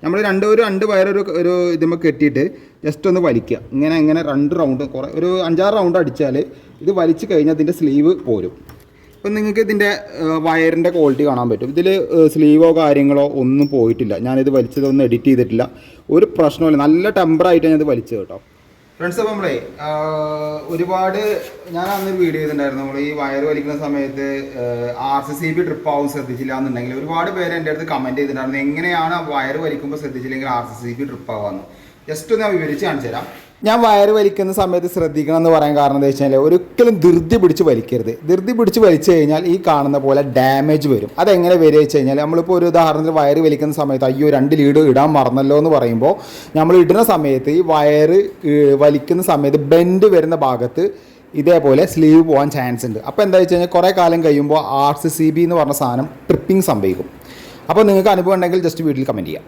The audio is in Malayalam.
നമ്മൾ രണ്ട് വയറൊരു ഇതുമ്പോൾ കെട്ടിയിട്ട് ജസ്റ്റ് ഒന്ന് വലിക്കുക. ഇങ്ങനെ 2 റൗണ്ട് ഒരു 5-6 റൗണ്ട് അടിച്ചാൽ ഇത് വലിച്ച് കഴിഞ്ഞാൽ ഇതിൻ്റെ സ്ലീവ് പോരും. ഇപ്പം നിങ്ങൾക്ക് ഇതിൻ്റെ വയറിൻ്റെ ക്വാളിറ്റി കാണാൻ പറ്റും. ഇതിൽ സ്ലീവോ കാര്യങ്ങളോ ഒന്നും പോയിട്ടില്ല. ഞാനിത് വലിച്ചതൊന്നും എഡിറ്റ് ചെയ്തിട്ടില്ല, ഒരു പ്രശ്നമില്ല. നല്ല ടെമ്പറായിട്ട് ഞാനത് വലിച്ചത് കേട്ടോ ഫ്രണ്ട്സ്. അപ്പോൾ നമ്മളെ ഒരുപാട് ഞാൻ അന്നൊരു വീഡിയോ ചെയ്തിട്ടുണ്ടായിരുന്നു. നമ്മൾ ഈ വയർ വലിക്കുന്ന സമയത്ത് RCCB ട്രിപ്പ് ആവും ശ്രദ്ധിച്ചില്ല എന്നുണ്ടെങ്കിൽ ഒരുപാട് പേര് എൻ്റെ അടുത്ത് കമൻറ്റ് ചെയ്തിട്ടുണ്ടായിരുന്നു, എങ്ങനെയാണ് വയർ വലിക്കുമ്പോൾ ശ്രദ്ധിച്ചില്ലെങ്കിൽ RCCB ട്രിപ്പ് ആവാമെന്ന്. ജസ്റ്റ് ഒന്ന് ഞാൻ വിവരിച്ച് കാണിച്ചു തരാം. ഞാൻ വയർ വലിക്കുന്ന സമയത്ത് ശ്രദ്ധിക്കണം എന്ന് പറയാൻ കാരണം എന്താ വെച്ച് കഴിഞ്ഞാൽ ഒരിക്കലും ധൃതി പിടിച്ച് വലിക്കരുത്. ധൃതി പിടിച്ച് വലിച്ചു കഴിഞ്ഞാൽ ഈ കാണുന്ന പോലെ ഡാമേജ് വരും. അതെങ്ങനെ വരിക വെച്ച് കഴിഞ്ഞാൽ നമ്മളിപ്പോൾ ഒരു ഉദാഹരണത്തിൽ വയർ വലിക്കുന്ന സമയത്ത് അയ്യോ 2 ലീഡ് ഇടാൻ മറന്നല്ലോ എന്ന് പറയുമ്പോൾ നമ്മൾ ഇടുന്ന സമയത്ത് ഈ വയർ വലിക്കുന്ന സമയത്ത് ബെൻഡ് വരുന്ന ഭാഗത്ത് ഇതേപോലെ സ്ലീവ് പോകാൻ ചാൻസ് ഉണ്ട്. അപ്പോൾ എന്താ വെച്ച് കഴിഞ്ഞാൽ കുറേ കാലം കഴിയുമ്പോൾ RCCB എന്ന് പറഞ്ഞ സാധനം ട്രിപ്പിംഗ് സംഭവിക്കും. അപ്പോൾ നിങ്ങൾക്ക് അനുഭവം ഉണ്ടെങ്കിൽ ജസ്റ്റ് വീട്ടിൽ കമൻറ്റ് ചെയ്യാം.